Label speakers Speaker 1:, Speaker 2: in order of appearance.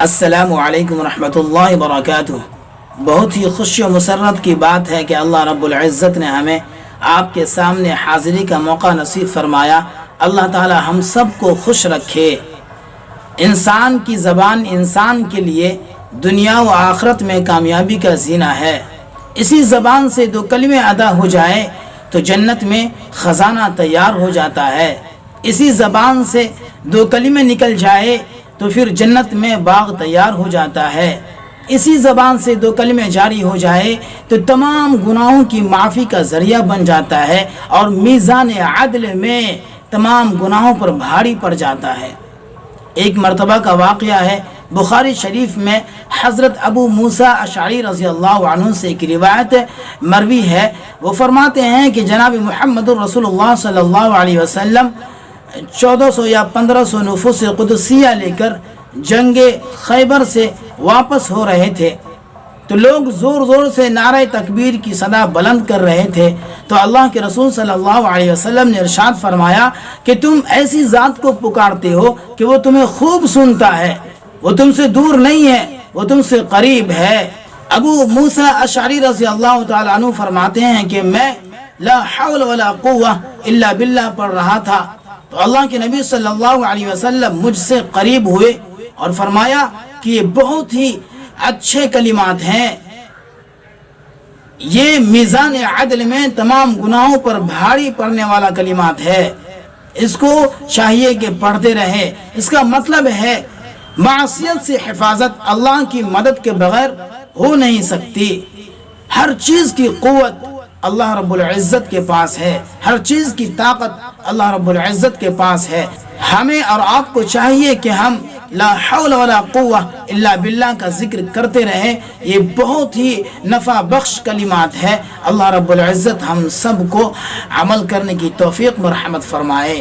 Speaker 1: السلام علیکم ورحمۃ اللہ وبرکاتہ۔ بہت ہی خوشی و مسرت کی بات ہے کہ اللہ رب العزت نے ہمیں آپ کے سامنے حاضری کا موقع نصیب فرمایا۔ اللہ تعالی ہم سب کو خوش رکھے۔ انسان کی زبان انسان کے لیے دنیا و آخرت میں کامیابی کا زینہ ہے۔ اسی زبان سے دو کلمے ادا ہو جائے تو جنت میں خزانہ تیار ہو جاتا ہے۔ اسی زبان سے دو کلمے نکل جائے تو پھر جنت میں باغ تیار ہو جاتا ہے۔ اسی زبان سے دو کلمے جاری ہو جائے تو تمام گناہوں کی معافی کا ذریعہ بن جاتا ہے اور میزان عدل میں تمام گناہوں پر بھاری پڑ جاتا ہے۔ ایک مرتبہ کا واقعہ ہے، بخاری شریف میں حضرت ابو موسیٰ اشعری رضی اللہ عنہ سے ایک روایت مروی ہے۔ وہ فرماتے ہیں کہ جناب محمد رسول اللہ صلی اللہ علیہ وسلم 1400 یا 1500 نفوس قدسیہ لے کر جنگ خیبر سے واپس ہو رہے تھے تو لوگ زور زور سے نعرہ تکبیر کی صدا بلند کر رہے تھے، تو اللہ کے رسول صلی اللہ علیہ وسلم نے ارشاد فرمایا کہ تم ایسی ذات کو پکارتے ہو کہ وہ تمہیں خوب سنتا ہے، وہ تم سے دور نہیں ہے، وہ تم سے قریب ہے۔ ابو موسیٰ اشعری رضی اللہ تعالیٰ عنہ فرماتے ہیں کہ میں لا حول ولا قوة الا باللہ پڑھ رہا تھا تو اللہ کے نبی صلی اللہ علیہ وسلم مجھ سے قریب ہوئے اور فرمایا کہ یہ بہت ہی اچھے کلمات ہیں، یہ میزان عدل میں تمام گناہوں پر بھاری پڑنے والا کلمات ہے، اس کو چاہیے کہ پڑھتے رہے۔ اس کا مطلب ہے معصیت سے حفاظت اللہ کی مدد کے بغیر ہو نہیں سکتی۔ ہر چیز کی قوت اللہ رب العزت کے پاس ہے، ہر چیز کی طاقت اللہ رب العزت کے پاس ہے۔ ہمیں اور آپ کو چاہیے کہ ہم لا حول ولا قوة الا باللہ کا ذکر کرتے رہیں۔ یہ بہت ہی نفع بخش کلمات ہے۔ اللہ رب العزت ہم سب کو عمل کرنے کی توفیق مرحمت فرمائے۔